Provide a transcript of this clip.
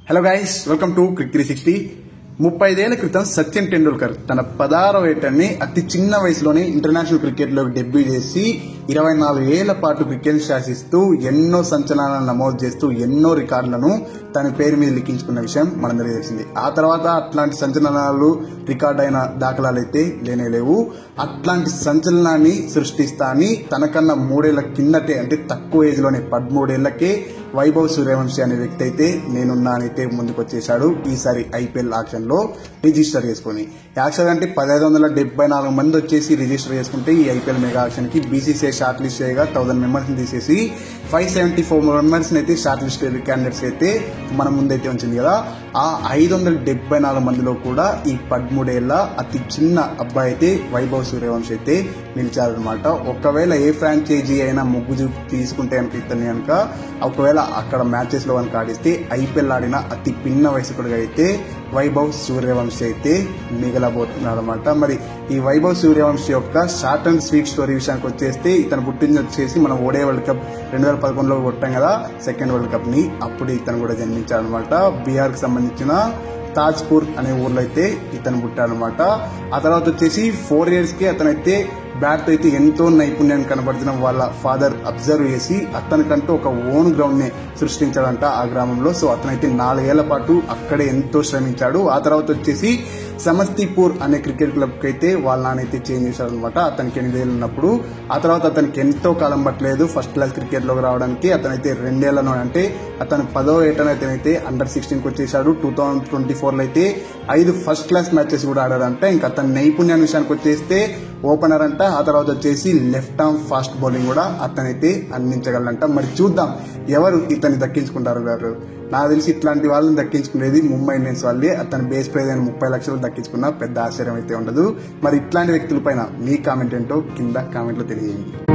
Hello guys, welcome to Crick 360. 35 ఏళ్ల క్రితం సచిన్ టెండూల్కర్ తన 16వ ఏటని అతి చిన్న వయసులోనే ఇంటర్నేషనల్ క్రికెట్ లో డెబ్యూ చేసి 24 ఏళ్ల పాటు క్రికెట్ శాసిస్తూ ఎన్నో సంచలనాలను నమోదు చేస్తూ ఎన్నో రికార్డులను తన పేరు మీద లిఖించుకున్న విషయం మనందరికీ తెలిసింది. ఆ తర్వాత అట్లాంటి సంచలనాలు రికార్డ్ అయిన దాఖలాలు అయితే లేవు. అట్లాంటి సంచలనాన్ని సృష్టిస్తా అని తనకన్నా 3 ఏళ్ల కిందటే, అంటే తక్కువ ఏజ్ లోనే 13 ఏళ్లకే వైభవ్ సూర్యవంశీ అనే వ్యక్తి అయితే నేనున్నానైతే ముందుకు వచ్చేసాడు. ఈసారి ఐపీఎల్ ఆక్షన్ లో రిజిస్టర్ చేసుకుని, యాక్షన్ అంటే 1574 మంది వచ్చేసి రిజిస్టర్ చేసుకుంటే ఈ ఐపీఎల్ మెగా ఆక్షన్ కి బీసీసీఐ షార్ట్ లిస్ట్ చేయగా 1000 మెంబర్స్ ని తీసేసి 574 మెంబర్స్ అయితే షార్ట్ లిస్ట్ క్యాండిడేట్స్ అయితే మన ముందైతే ఉంచింది కదా. ఆ 574 మందిలో కూడా ఈ 13 ఏళ్ల అతి చిన్న అబ్బాయి అయితే వైభవ్ సూర్యవంశీ అయితే నిలిచారనమాట. ఒకవేళ ఏ ఫ్రాంచైజీ అయినా ముగ్గు చూపు తీసుకుంటే అనిపిస్తుంది కనుక, ఒకవేళ అక్కడ మ్యాచెస్ లో కనుక ఆడిస్తే ఐపీఎల్ ఆడిన అతి పిన్న వయసుకుడిగా అయితే వైభవ్ సూర్యవంశీ అయితే మిగలబోతున్నాడు అనమాట. మరి ఈ వైభవ్ సూర్యవంశీ యొక్క షార్ట్ అండ్ స్వీట్ స్టోరీ విషయానికి వచ్చేస్తే, ఇతను పుట్టింది వచ్చేసి మనం ఓడే వరల్డ్ కప్ 2011లో కొట్టాం కదా, సెకండ్ వరల్డ్ కప్ ని. అప్పుడు ఇతను కూడా జన్మించాడనమాట. బీహార్ కి సంబంధించిన తాజ్పూర్ అనే ఊర్లో అయితే ఇతను పుట్టాడనమాట. ఆ తర్వాత వచ్చేసి 4 years కి అతనైతే బ్యాట్ అయితే ఎంతో నైపుణ్యాన్ని కనబడుతున్న వాళ్ళ ఫాదర్ అబ్జర్వ్ చేసి అతనికంటూ ఒక ఓన్ గ్రౌండ్ ని సృష్టించాడంట ఆ గ్రామంలో. సో అతనైతే 4 ఏళ్ల పాటు అక్కడే ఎంతో శ్రమించాడు. ఆ తర్వాత వచ్చేసి సమస్తీపూర్ అనే క్రికెట్ క్లబ్ కి అయితే వాళ్ళ నాన్నైతే చేంజ్ చేశాడు అనమాట అతనికి 8 ఏళ్ళు ఉన్నప్పుడు. ఆ తర్వాత అతనికి ఎంతో కాలం పట్టలేదు ఫస్ట్ క్లాస్ క్రికెట్ లోకి రావడానికి. అతనైతే 2 ఏళ్లలో, అంటే అతను 10వ ఏటనైతే అండర్ 16 కి వచ్చేసాడు. 2024లో అయితే 5 ఫస్ట్ క్లాస్ మ్యాచెస్ కూడా ఆడాడంటే. ఇంకా అతని నైపుణ్యాన్ని విషయానికి వచ్చేస్తే ఓపెనర్ అంట. ఆ తర్వాత వచ్చేసి లెఫ్ట్ ఆర్మ్ ఫాస్ట్ బౌలింగ్ కూడా అతనైతే అందించగలంట. మరి చూద్దాం ఎవరు ఇతన్ని దక్కించుకుంటారు గారు. నాకు తెలిసి ఇట్లాంటి వాళ్ళని దక్కించుకునేది ముంబై ఇండియన్స్ వాళ్ళే. అతని బేస్ ప్రైజ్ అయిన 30 లక్షలు దక్కించుకున్నా పెద్ద ఆశ్చర్యం అయితే ఉండదు. మరి ఇట్లాంటి వ్యక్తుల పైన మీ కామెంట్ ఏంటో కింద కామెంట్లో తెలియజేయండి.